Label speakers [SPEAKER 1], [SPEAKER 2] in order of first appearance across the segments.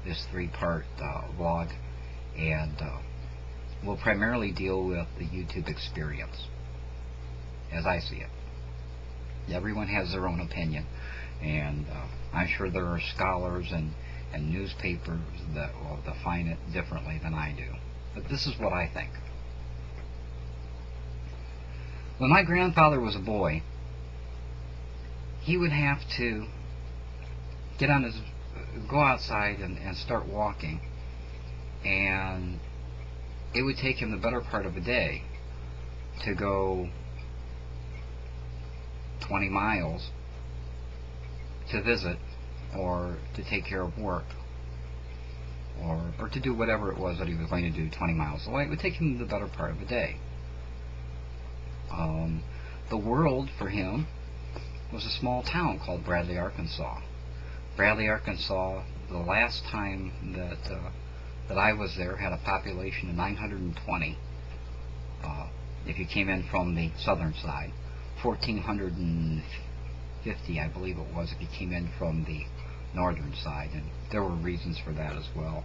[SPEAKER 1] this three-part vlog, and we'll primarily deal with the YouTube experience as I see it. Everyone has their own opinion, and I'm sure there are scholars and newspapers that will define it differently than I do. But this is what I think. When my grandfather was a boy, he would have to go outside and start walking, and it would take him the better part of a day to go 20 miles to visit, or to take care of work, or to do whatever it was that he was going to do 20 miles away. It would take him the better part of a day. The world for him was a small town called Bradley, Arkansas. Bradley, Arkansas, the last time that I was there, had a population of 920 if you came in from the southern side, 1,450 I believe it was if you came in from the northern side, and there were reasons for that as well.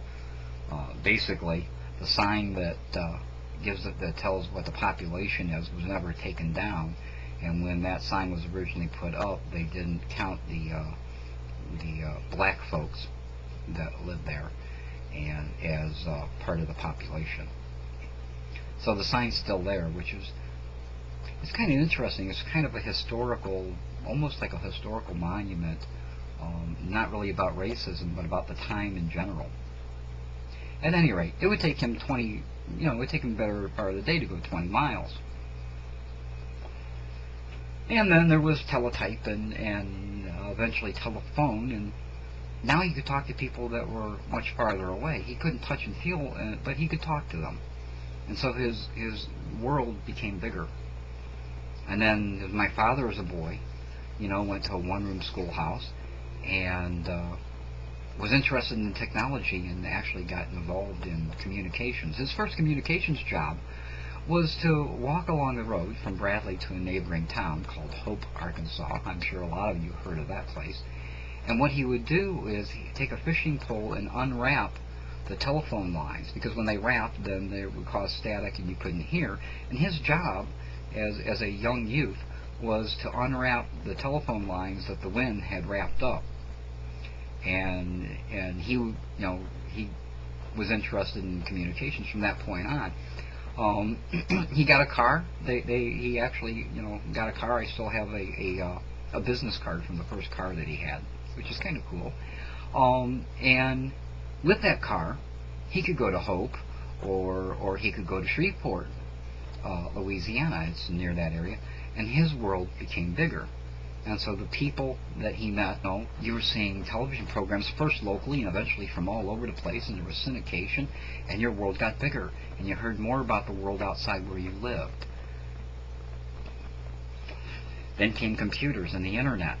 [SPEAKER 1] Basically, the sign that tells what the population is was never taken down, and when that sign was originally put up, they didn't count the black folks that lived there and as part of the population. So the sign's still there, which is, it's kind of interesting. It's kind of a historical, almost like a historical monument, not really about racism, but about the time in general. At any rate, it would take him it would take him the better part of the day to go 20 miles. And then there was teletype and eventually telephone, and now he could talk to people that were much farther away. He couldn't touch and feel, but he could talk to them. And so his world became bigger. And then my father, as a boy, went to a one-room schoolhouse and was interested in technology and actually got involved in communications. His first communications job was to walk along the road from Bradley to a neighboring town called Hope, Arkansas. I'm sure a lot of you heard of that place. And what he would do is he'd take a fishing pole and unwrap the telephone lines, because when they wrapped, then they would cause static and you couldn't hear. And his job as a young youth was to unwrap the telephone lines that the wind had wrapped up. And he was interested in communications from that point on. He got a car. He actually got a car. I still have a business card from the first car that he had, which is kind of cool. And with that car, he could go to Hope, or he could go to Shreveport, Louisiana. It's near that area, and his world became bigger. And so the people that he met, you were seeing television programs first locally and eventually from all over the place, and there was syndication, and your world got bigger, and you heard more about the world outside where you lived. Then came computers and the internet.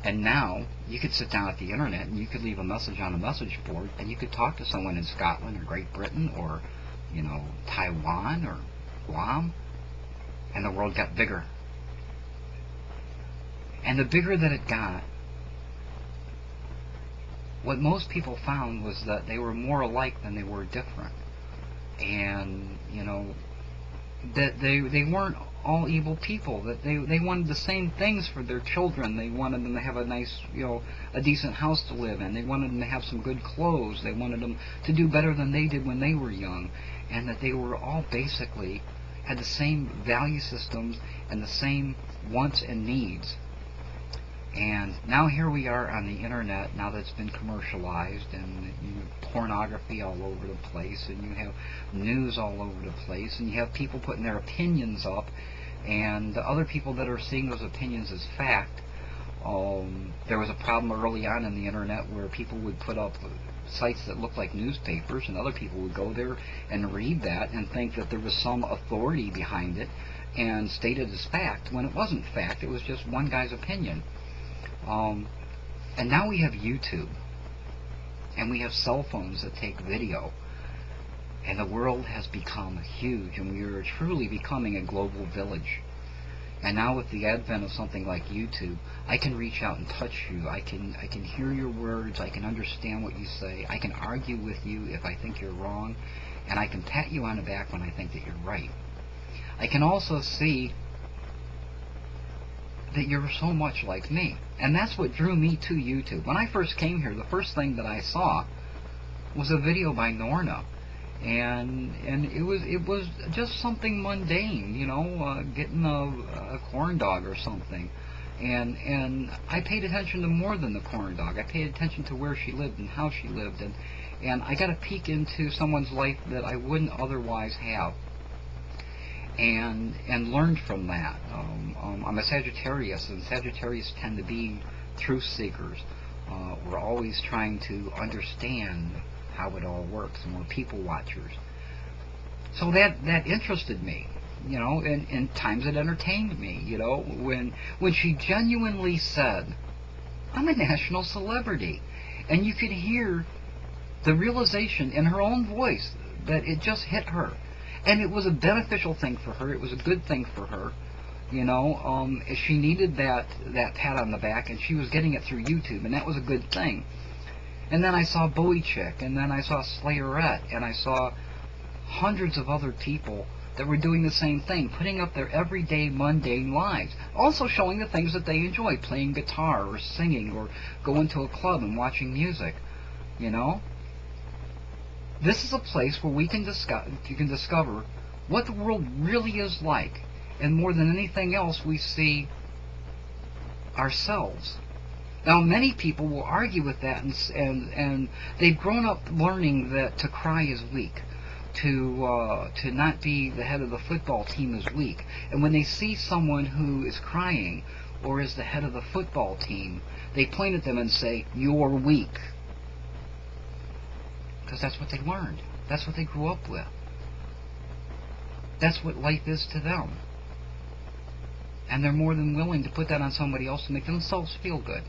[SPEAKER 1] And now you could sit down at the internet and you could leave a message on a message board, and you could talk to someone in Scotland or Great Britain or Taiwan or Guam, and the world got bigger. And the bigger that it got, what most people found was that they were more alike than they were different. And that they weren't all evil people, that they wanted the same things for their children. They wanted them to have a nice, a decent house to live in. They wanted them to have some good clothes. They wanted them to do better than they did when they were young. And that they were all basically had the same value systems and the same wants and needs. And now here we are on the internet, now that's been commercialized, and pornography all over the place, and you have news all over the place, and you have people putting their opinions up, and the other people that are seeing those opinions as fact. There was a problem early on in the internet where people would put up sites that looked like newspapers, and other people would go there and read that and think that there was some authority behind it and state it as fact, when it wasn't fact. It was just one guy's opinion. And now we have YouTube, and we have cell phones that take video, and the world has become huge, and we are truly becoming a global village. And now with the advent of something like YouTube, I can reach out and touch you. I can hear your words. I can understand what you say. I can argue with you if I think you're wrong. And I can pat you on the back when I think that you're right. I can also see that you're so much like me. And that's what drew me to YouTube. When I first came here, the first thing that I saw was a video by Norna. And it was just something mundane, you know, getting a corn dog or something. And I paid attention to more than the corn dog. I paid attention to where she lived and how she lived, and I got a peek into someone's life that I wouldn't otherwise have. And learned from that. I'm a Sagittarius, and Sagittarius tend to be truth seekers. We're always trying to understand how it all works, and we're people watchers. So that interested me, you know, and times it entertained me, you know, when she genuinely said, I'm a national celebrity, and you could hear the realization in her own voice that it just hit her. And it was a beneficial thing for her. It was a good thing for her. You know, she needed that pat on the back, and she was getting it through YouTube, and that was a good thing. And then I saw Bowie Chick, and then I saw Slayerette, and I saw hundreds of other people that were doing the same thing, putting up their everyday mundane lives, also showing the things that they enjoy, playing guitar or singing or going to a club and watching music. You know? This is a place where you can discover what the world really is like, and more than anything else, we see ourselves. Now, many people will argue with that, and they've grown up learning that to cry is weak, to not be the head of the football team is weak. And when they see someone who is crying or is the head of the football team, they point at them and say, "You're weak." Because that's what they learned. That's what they grew up with. That's what life is to them. And they're more than willing to put that on somebody else to make themselves feel good.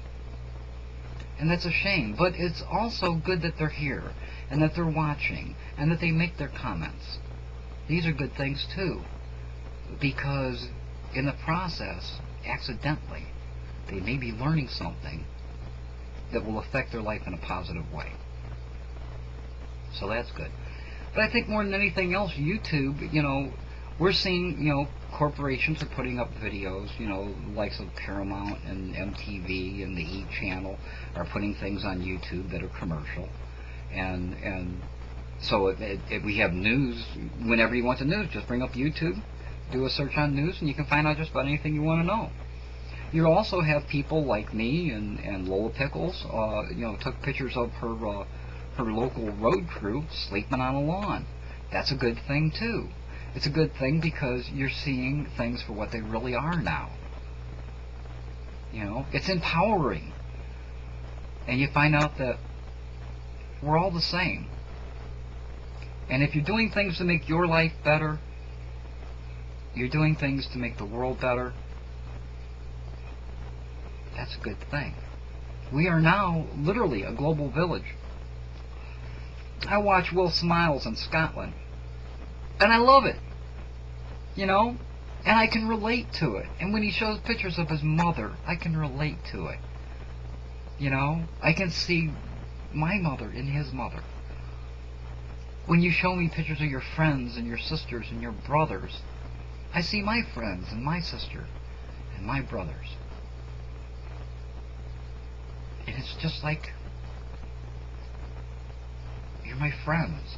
[SPEAKER 1] And that's a shame. But it's also good that they're here, and that they're watching, and that they make their comments. These are good things too. Because in the process, accidentally, they may be learning something that will affect their life in a positive way. So that's good. But I think more than anything else, YouTube, you know, we're seeing, you know, corporations are putting up videos, you know, likes of Paramount and MTV and the E! Channel are putting things on YouTube that are commercial. And so if we have news, whenever you want the news, just bring up YouTube, do a search on news, and you can find out just about anything you want to know. You also have people like me and Lola Pickles, you know, took pictures of her local road crew sleeping on a lawn. That's a good thing too. It's a good thing because you're seeing things for what they really are now. You know, it's empowering. And you find out that we're all the same. And if you're doing things to make your life better, you're doing things to make the world better, that's a good thing. We are now literally a global village. I watch Will Smiles in Scotland, and I love it, you know, and I can relate to it. And when he shows pictures of his mother, I can relate to it, you know. I can see my mother in his mother. When you show me pictures of your friends and your sisters and your brothers, I see my friends and my sister and my brothers. And it's just like, you're my friends.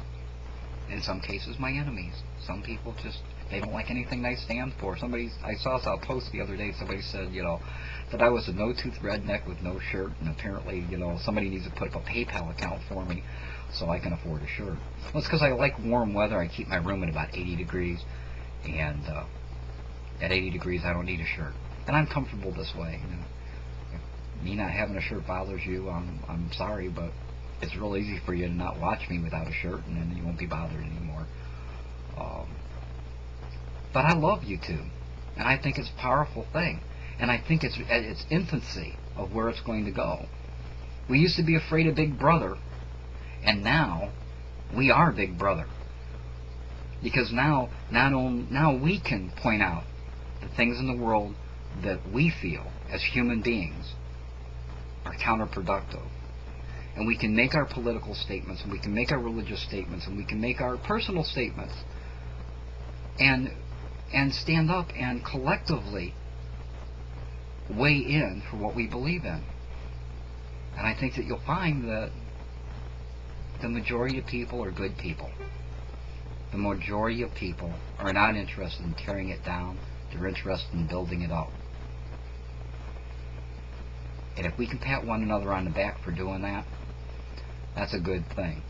[SPEAKER 1] In some cases, my enemies. Some people just, they don't like anything I stand for. I saw a post the other day, somebody said, you know, that I was a no-tooth redneck with no shirt, and apparently, you know, somebody needs to put up a PayPal account for me so I can afford a shirt. Well, it's because I like warm weather. I keep my room at about 80 degrees, and at 80 degrees, I don't need a shirt. And I'm comfortable this way. You know. If me not having a shirt bothers you, I'm sorry, but it's real easy for you to not watch me without a shirt, and then you won't be bothered anymore. But I love YouTube, and I think it's a powerful thing, and I think it's at its infancy of where it's going to go. We used to be afraid of Big Brother, and now we are Big Brother, because now we can point out the things in the world that we feel as human beings are counterproductive. And we can make our political statements, and we can make our religious statements, and we can make our personal statements, and stand up and collectively weigh in for what we believe in. And I think that you'll find that the majority of people are good people. The majority of people are not interested in tearing it down. They're interested in building it up. And if we can pat one another on the back for doing that, that's a good thing.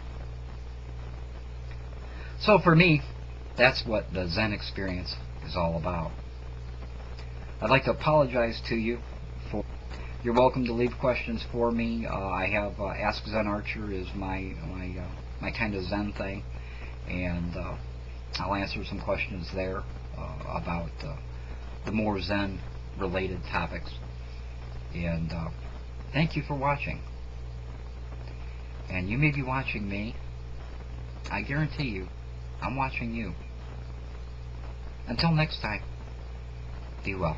[SPEAKER 1] So for me, that's what the Zen experience is all about. I'd like to apologize to you for... You're welcome to leave questions for me. I have Ask Zen Archer is my kind of Zen thing, and I'll answer some questions there about the more Zen related topics. And thank you for watching. And you may be watching me. I guarantee you, I'm watching you. Until next time, be well.